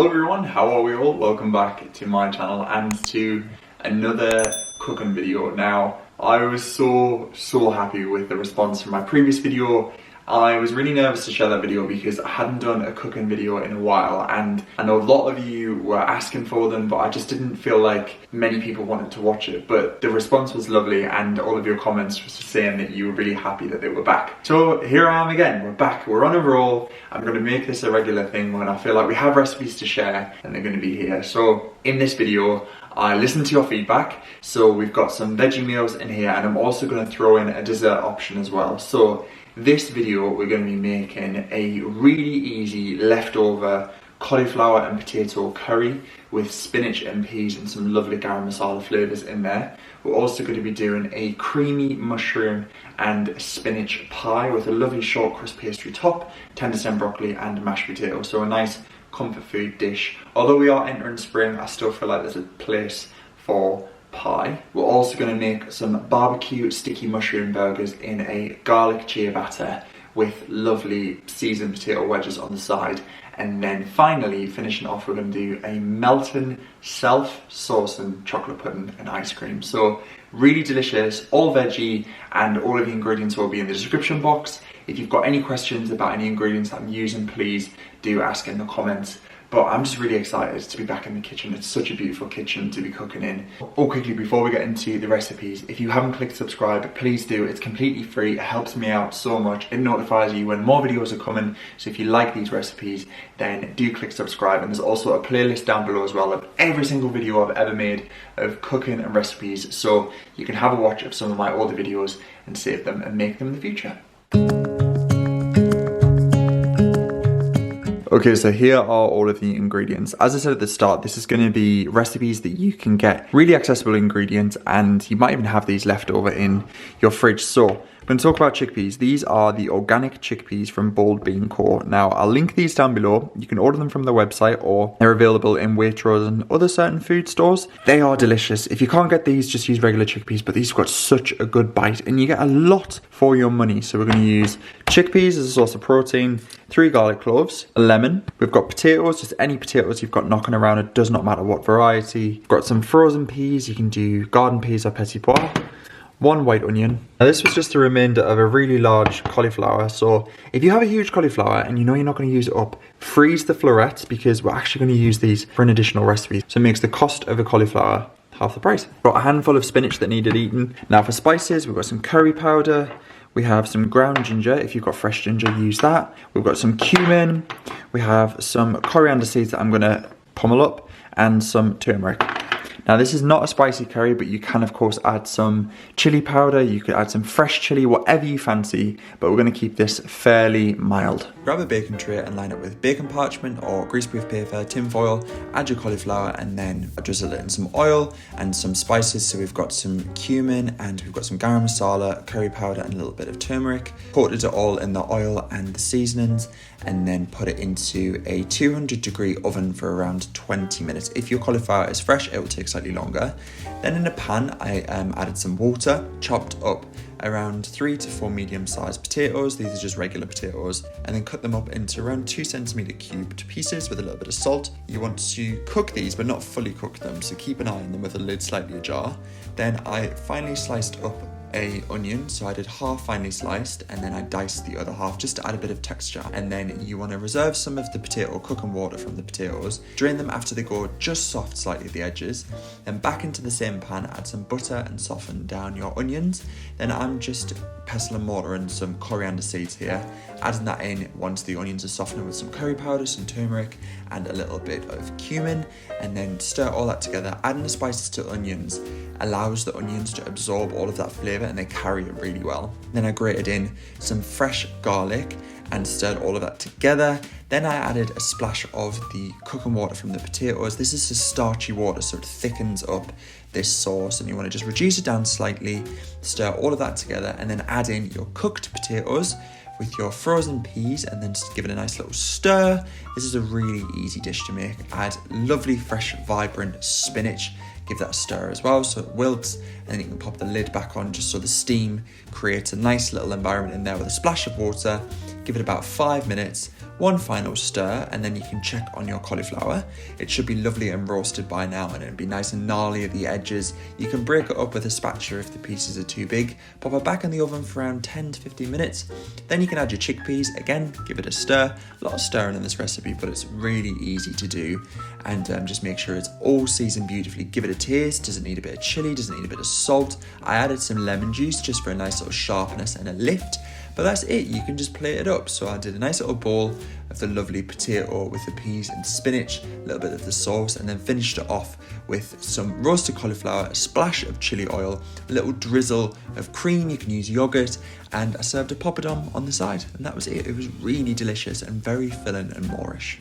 Hello everyone, how are we all? Welcome back to my channel and to another cooking video. Now, I was so happy with the response from my previous video. I was really nervous to share that video because I hadn't done a cooking video in a while, and I know a lot of you were asking for them, but I just didn't feel like many people wanted to watch it. But the response was lovely, and all of your comments were saying that you were really happy that they were back. So here I am again, we're back, we're on a roll. I'm going to make this a regular thing when I feel like we have recipes to share and they're going to be here. So in this video, I listened to your feedback, so we've got some veggie meals in here, and I'm also going to throw in a dessert option as well. So this video, we're going to be making a really easy leftover cauliflower and potato curry with spinach and peas and some lovely garam masala flavours in there. We're also going to be doing a creamy mushroom and spinach pie with a lovely short crust pastry top, tender stem broccoli and mashed potato. So a nice comfort food dish. Although we are entering spring, I still feel like there's a place for pie. We're also going to make some barbecue sticky mushroom burgers in a garlic chia batter with lovely seasoned potato wedges on the side. And then finally, finishing off, we're going to do a melting self-saucing chocolate pudding and ice cream. So really delicious, all veggie, and all of the ingredients will be in the description box. If you've got any questions about any ingredients that I'm using, please do ask in the comments. But I'm just really excited to be back in the kitchen. It's such a beautiful kitchen to be cooking in. Oh, quickly, before we get into the recipes, if you haven't clicked subscribe, please do. It's completely free. It helps me out so much. It notifies you when more videos are coming. So if you like these recipes, then do click subscribe. And there's also a playlist down below as well of every single video I've ever made of cooking and recipes. So you can have a watch of some of my older videos and save them and make them in the future. Okay, so here are all of the ingredients. As I said at the start, this is going to be recipes that you can get really accessible ingredients, and you might even have these left over in your fridge. So I'm going to talk about chickpeas. These are the organic chickpeas from Bold Bean Co. Now, I'll link these down below. You can order them from the website, or they're available in Waitrose and other certain food stores. They are delicious. If you can't get these, just use regular chickpeas, but these have got such a good bite and you get a lot for your money. So we're going to use chickpeas as a source of protein, 3 garlic cloves, a lemon. We've got potatoes, just any potatoes you've got knocking around. It does not matter what variety. We've got some frozen peas. You can do garden peas or petit pois. 1 white onion. Now this was just a remainder of a really large cauliflower. So if you have a huge cauliflower and you know you're not going to use it up, freeze the florets, because we're actually going to use these for an additional recipe. So it makes the cost of a cauliflower half the price. Got a handful of spinach that needed eaten. Now for spices, we've got some curry powder. We have some ground ginger. If you've got fresh ginger, use that. We've got some cumin. We have some coriander seeds that I'm going to pummel up, and some turmeric. Now this is not a spicy curry, but you can of course add some chili powder, you could add some fresh chili, whatever you fancy, but we're going to keep this fairly mild. Grab a baking tray and line it with bacon parchment or greaseproof paper, tin foil, add your cauliflower and then drizzle it in some oil and some spices. So we've got some cumin and we've got some garam masala, curry powder and a little bit of turmeric. Coated it all in the oil and the seasonings, and then put it into a 200-degree oven for around 20 minutes. If your cauliflower is fresh, it will take slightly longer. Then in a pan, I added some water, chopped up around 3 to 4 medium-sized potatoes. These are just regular potatoes, and then cut them up into around 2cm cubed pieces with a little bit of salt. You want to cook these, but not fully cook them, so keep an eye on them with the lid slightly ajar. Then I finely sliced up a onion, so I did half finely sliced and then I diced the other half just to add a bit of texture. And then you want to reserve some of the potato cooking water from the potatoes, drain them after they go just soft slightly at the edges, then back into the same pan add some butter and soften down your onions. Then I'm just pestle and mortar and some coriander seeds here, adding that in once the onions are softened with some curry powder, some turmeric and a little bit of cumin, and then stir all that together. Adding the spices to onions allows the onions to absorb all of that flavour and they carry it really well. Then I grated in some fresh garlic and stirred all of that together. Then I added a splash of the cooking water from the potatoes. This is just starchy water, so it thickens up this sauce, and you want to just reduce it down slightly, stir all of that together, and then add in your cooked potatoes with your frozen peas and then just give it a nice little stir. This is a really easy dish to make. Add lovely, fresh, vibrant spinach. Give that a stir as well so it wilts, and then you can pop the lid back on just so the steam creates a nice little environment in there with a splash of water. Give it about 5 minutes. one final stir, and then you can check on your cauliflower. It should be lovely and roasted by now, and it'll be nice and gnarly at the edges. You can break it up with a spatula if the pieces are too big. Pop it back in the oven for around 10 to 15 minutes. Then you can add your chickpeas. Again, give it a stir. A lot of stirring in this recipe, but it's really easy to do. And just make sure it's all seasoned beautifully. Give it a taste. Does it need a bit of chili? Does it need a bit of salt? I added some lemon juice just for a nice sort of sharpness and a lift. But that's it, you can just plate it up. So I did a nice little bowl of the lovely potato with the peas and spinach, a little bit of the sauce, and then finished it off with some roasted cauliflower, a splash of chili oil, a little drizzle of cream, you can use yogurt, and I served a poppadom on the side. And that was it. It was really delicious and very filling and Moorish.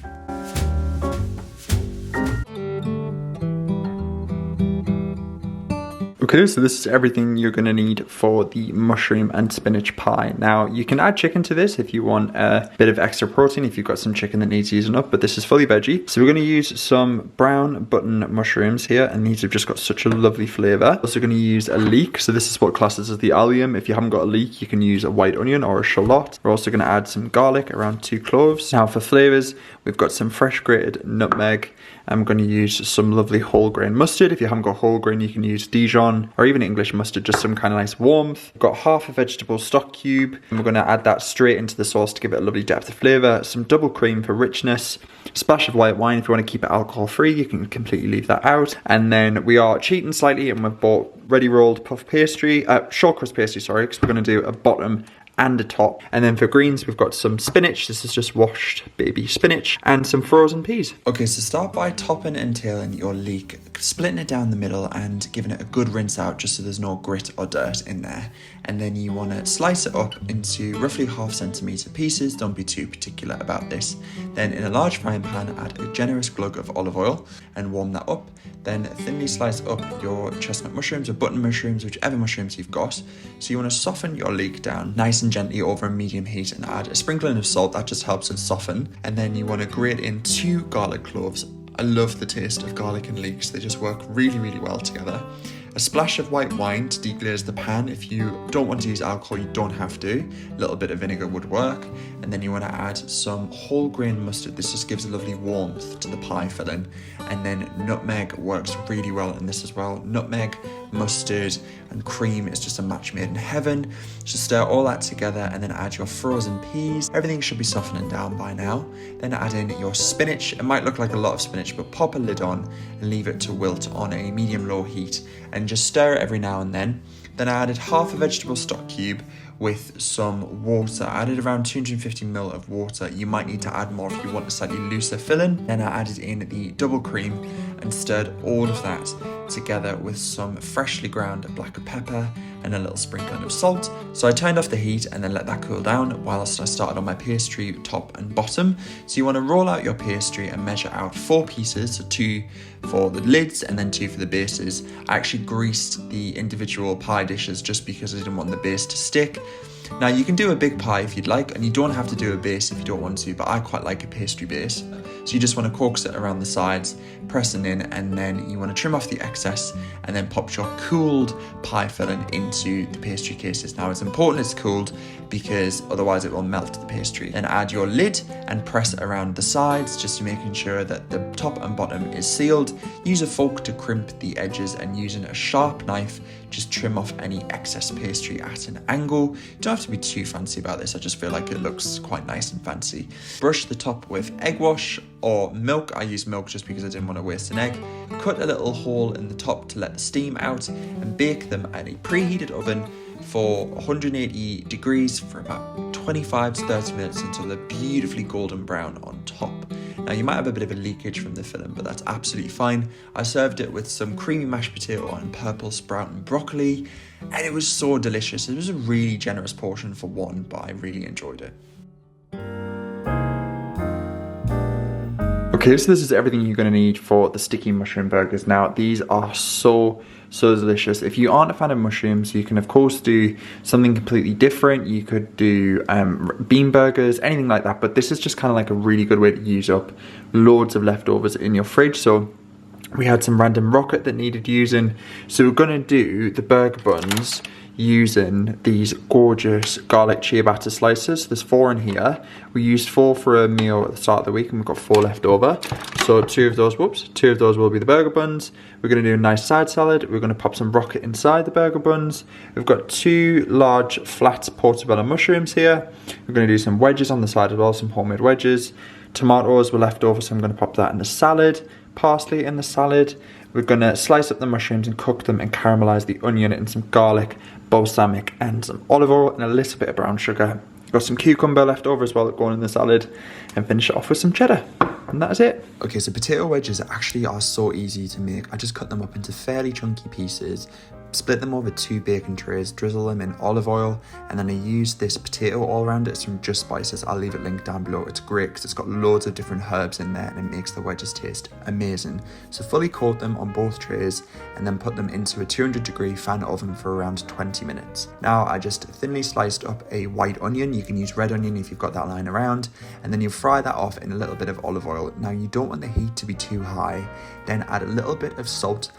Okay, so this is everything you're going to need for the mushroom and spinach pie. Now, you can add chicken to this if you want a bit of extra protein, if you've got some chicken that needs using up, but this is fully veggie. So we're going to use some brown button mushrooms here, and these have just got such a lovely flavour. Also going to use a leek, so this is what classes as the allium. If you haven't got a leek, you can use a white onion or a shallot. We're also going to add some garlic, around 2 cloves. Now for flavours, we've got some fresh grated nutmeg. I'm going to use some lovely whole grain mustard. If you haven't got whole grain, you can use Dijon or even English mustard, just some kind of nice warmth. I've got half a vegetable stock cube, and we're going to add that straight into the sauce to give it a lovely depth of flavour. Some double cream for richness, a splash of white wine. If you want to keep it alcohol free, you can completely leave that out. And then we are cheating slightly, and we've bought ready rolled puff pastry, short crust pastry, sorry, because we're going to do a bottom and a top. And then for greens, we've got some spinach. This is just washed baby spinach, and some frozen peas. Okay, so start by topping and tailing your leek, splitting it down the middle and giving it a good rinse out just so there's no grit or dirt in there. And then you want to slice it up into roughly 1/2 centimetre pieces. Don't be too particular about this. Then in a large frying pan, add a generous glug of olive oil and warm that up. Then thinly slice up your chestnut mushrooms or button mushrooms, whichever mushrooms you've got. So you want to soften your leek down nice and gently over a medium heat and add a sprinkling of salt. That just helps it soften. And then you want to grate in 2 garlic cloves. I love the taste of garlic and leeks. They just work really, really well together. A splash of white wine to deglaze the pan. If you don't want to use alcohol, you don't have to. A little bit of vinegar would work. And then you want to add some whole grain mustard. This just gives a lovely warmth to the pie filling. And then nutmeg works really well in this as well. Nutmeg, mustard, and cream is just a match made in heaven. Just stir all that together and then add your frozen peas. Everything should be softening down by now. Then add in your spinach. It might look like a lot of spinach, but pop a lid on and leave it to wilt on a medium-low heat. And just stir it every now and then. Then I added half a vegetable stock cube with some water. I added around 250 ml of water. You might need to add more if you want a slightly looser filling. Then I added in the double cream and stirred all of that together with some freshly ground black pepper and a little sprinkling of salt. So I turned off the heat and then let that cool down whilst I started on my pastry top and bottom. So you want to roll out your pastry and measure out 4 pieces, so 2 for the lids and then 2 for the bases. I actually greased the individual pie dishes just because I didn't want the base to stick. Now you can do a big pie if you'd like, and you don't have to do a base if you don't want to, but I quite like a pastry base. So you just want to coax it around the sides, pressing in, and then you want to trim off the excess and then pop your cooled pie filling into the pastry cases. Now it's important it's cooled because otherwise it will melt the pastry. Then add your lid and press it around the sides just to making sure that the top and bottom is sealed. Use a fork to crimp the edges and using a sharp knife just trim off any excess pastry at an angle. You don't have to be too fancy about this, I just feel like it looks quite nice and fancy. Brush the top with egg wash or milk. I use milk just because I didn't want to waste an egg. Cut a little hole in the top to let the steam out and bake them at a preheated oven for 180 degrees for about 25 to 30 minutes until they're beautifully golden brown on top. Now you might have a bit of a leakage from the filling, but that's absolutely fine. I served it with some creamy mashed potato and purple sprout and broccoli, and it was so delicious. It was a really generous portion for one, but I really enjoyed it. Okay, so this is everything you're going to need for the sticky mushroom burgers. Now, these are so delicious. If you aren't a fan of mushrooms, you can of course do something completely different. You could do bean burgers, anything like that, but this is just kind of like a really good way to use up loads of leftovers in your fridge. So we had some random rocket that needed using, so we're going to do the burger buns using these gorgeous garlic ciabatta slices. There's 4 in here. We used 4 for a meal at the start of the week and we've got 4 left over. So 2 of those will be the burger buns. We're going to do a nice side salad. We're going to pop some rocket inside the burger buns. We've got 2 large flat portobello mushrooms here. We're going to do some wedges on the side as well, some homemade wedges. Tomatoes were left over, so I'm going to pop that in the salad. Parsley in the salad. We're going to slice up the mushrooms and cook them and caramelize the onion and some garlic, balsamic and some olive oil and a little bit of brown sugar. Got some cucumber left over as well going in the salad, and finish it off with some cheddar. And that is it. Okay, so potato wedges actually are so easy to make. I just cut them up into fairly chunky pieces, split them over 2 bacon trays, drizzle them in olive oil, and then I use this potato all around it. It's from Just Spices. I'll leave it linked down below. It's great because it's got loads of different herbs in there and it makes the wedges taste amazing. So fully coat them on both trays and then put them into a 200-degree fan oven for around 20 minutes. Now I just thinly sliced up a white onion. You can use red onion if you've got that lying around, and then you fry that off in a little bit of olive oil. Now you don't want the heat to be too high. Then add a little bit of salt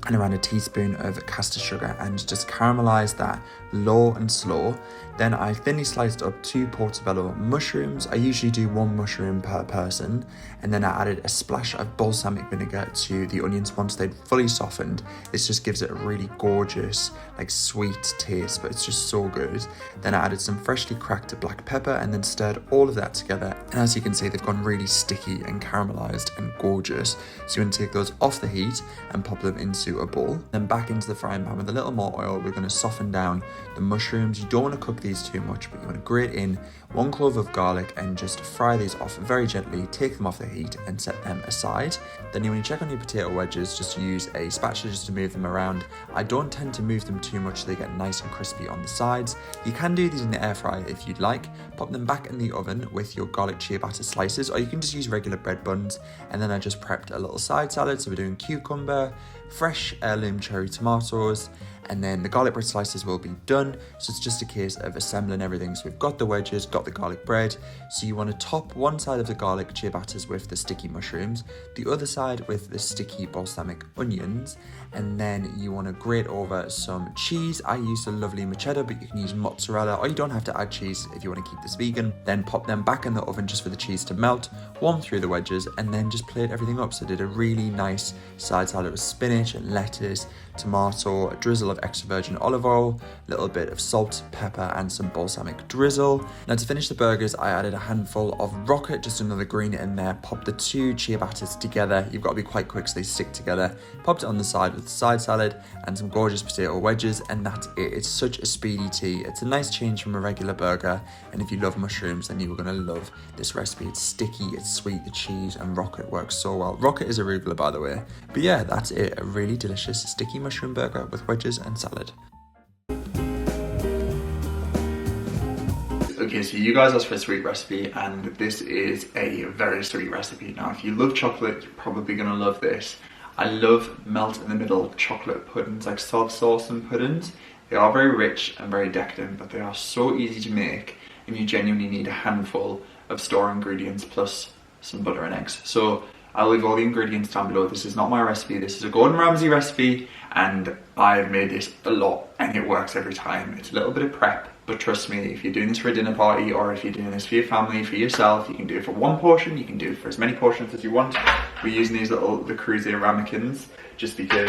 and around a teaspoon of caster sugar and just caramelize that low and slow. Then I thinly sliced up 2 portobello mushrooms. I usually do 1 mushroom per person, and then I added a splash of balsamic vinegar to the onions once they'd fully softened. This just gives it a really gorgeous, like sweet taste, but it's just so good. Then I added some freshly cracked black pepper and then stirred all of that together. And as you can see, they've gone really sticky and caramelized and gorgeous. So you want to take those off the heat and pop them into a bowl. Then back into the frying pan with a little more oil, we're going to soften down the mushrooms. You don't want to cook these too much, but you want to grate in 1 clove of garlic and just fry these off very gently, take them off the heat and set them aside. Then when you check on your potato wedges, just use a spatula just to move them around. I don't tend to move them too much so they get nice and crispy on the sides. You can do these in the air fryer if you'd like. Pop them back in the oven with your garlic ciabatta slices, or you can just use regular bread buns. And then I just prepped a little side salad, so we're doing cucumber, fresh heirloom cherry tomatoes, and then the garlic bread slices will be done. So it's just a case of assembling everything. So we've got the wedges, got the garlic bread. So you want to top one side of the garlic ciabattas with the sticky mushrooms, the other side with the sticky balsamic onions, and then you want to grate over some cheese. I use the lovely cheddar, but you can use mozzarella, or you don't have to add cheese if you want to keep this vegan. Then pop them back in the oven just for the cheese to melt, warm through the wedges, and then just plate everything up. So I did a really nice side salad with spinach and lettuce, tomato, a drizzle of extra virgin olive oil, a little bit of salt, pepper, and some balsamic drizzle. Now to finish the burgers, I added a handful of rocket, just another green in there, popped the 2 ciabattas together. You've got to be quite quick so they stick together. Popped it on the side with the side salad and some gorgeous potato wedges, and that's it. It's such a speedy tea. It's a nice change from a regular burger, and if you love mushrooms, then you are going to love this recipe. It's sticky, it's sweet, the cheese and rocket works so well. Rocket is arugula, by the way. But yeah, that's it. A really delicious sticky mushroom burger with wedges and salad. Okay, so you guys asked for a sweet recipe, and this is a very sweet recipe. Now, if you love chocolate, you're probably gonna love this. I love melt in the middle chocolate puddings, like soft sauce and puddings. They are very rich and very decadent, but they are so easy to make, and you genuinely need a handful of store ingredients plus some butter and eggs. So I'll leave all the ingredients down below. This is not my recipe, this is a Gordon Ramsay recipe, and I've made this a lot and it works every time. It's a little bit of prep, but trust me, if you're doing this for a dinner party, or if you're doing this for your family, for yourself, you can do it for 1 portion, you can do it for as many portions as you want. We're using these little Le Creuset ramekins just because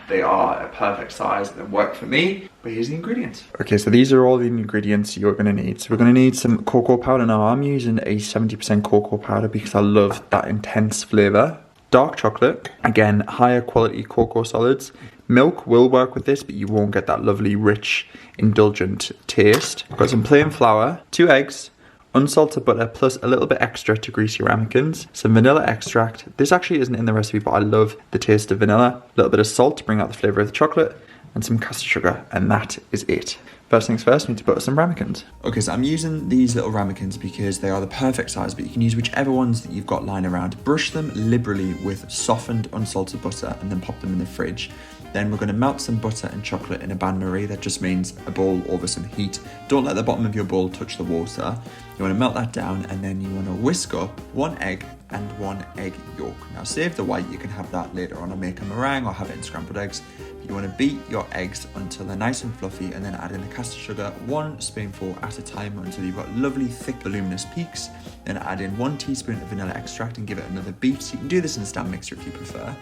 they are a perfect size and work for me. But here's the ingredients. Okay, so these are all the ingredients you're going to need. So we're going to need some cocoa powder. Now I'm using a 70% cocoa powder because I love that intense flavour. Dark chocolate, again, higher quality cocoa solids. Milk will work with this, but you won't get that lovely, rich, indulgent taste. I've got some plain flour, 2 eggs, unsalted butter, plus a little bit extra to grease your ramekins, some vanilla extract. This actually isn't in the recipe, but I love the taste of vanilla. A little bit of salt to bring out the flavour of the chocolate, and some caster sugar, and that is it. First things first, we need to butter some ramekins. Okay, so I'm using these little ramekins because they are the perfect size, but you can use whichever ones that you've got lying around. Brush them liberally with softened unsalted butter and then pop them in the fridge. Then we're going to melt some butter and chocolate in a bain-marie. That just means a bowl over some heat. Don't let the bottom of your bowl touch the water. You want to melt that down, and then you want to whisk up 1 egg and 1 egg yolk. Now save the white, you can have that later on and make a meringue or have it in scrambled eggs. You want to beat your eggs until they're nice and fluffy, and then add in the caster sugar 1 spoonful at a time until you've got lovely thick voluminous peaks. Then add in 1 teaspoon of vanilla extract and give it another beat. So you can do this in a stand mixer if you prefer.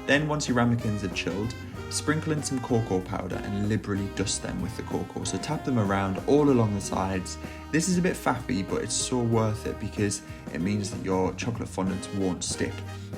Then once your ramekins are chilled, sprinkle in some cocoa powder and liberally dust them with the cocoa. So tap them around all along the sides. This is a bit faffy, but it's so worth it because it means that your chocolate fondant won't stick.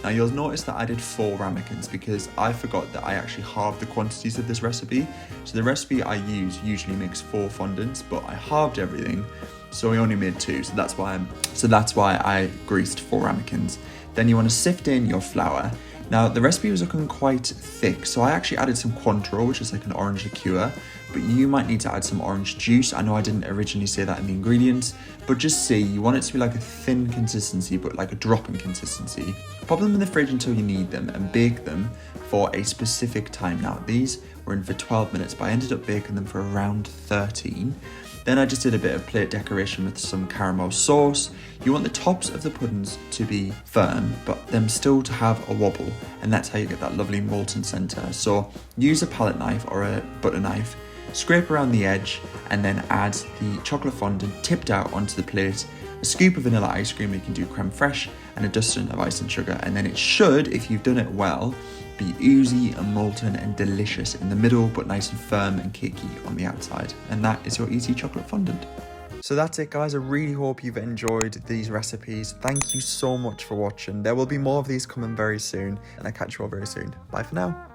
Now you'll notice that I did 4 ramekins because I forgot that I actually halved the quantities of this recipe. So the recipe I use usually makes 4 fondants, but I halved everything, so I only made 2. So that's why I greased 4 ramekins. Then you want to sift in your flour. Now the recipe was looking quite thick, so I actually added some Cointreau, which is like an orange liqueur, but you might need to add some orange juice. I know I didn't originally say that in the ingredients, but just see, you want it to be like a thin consistency, but like a drop in consistency. Pop them in the fridge until you need them and bake them for a specific time. Now these were in for 12 minutes, but I ended up baking them for around 13. Then I just did a bit of plate decoration with some caramel sauce. You want the tops of the puddings to be firm, but them still to have a wobble, and that's how you get that lovely molten centre. So use a palette knife or a butter knife, scrape around the edge, and then add the chocolate fondant tipped out onto the plate, a scoop of vanilla ice cream, you can do creme fraiche, and a dusting of icing sugar. And then it should, if you've done it well, be oozy and molten and delicious in the middle, but nice and firm and cakey on the outside. And that is your easy chocolate fondant. So that's it, guys. I really hope you've enjoyed these recipes. Thank you so much for watching. There will be more of these coming very soon, and I'll catch you all very soon. Bye for now.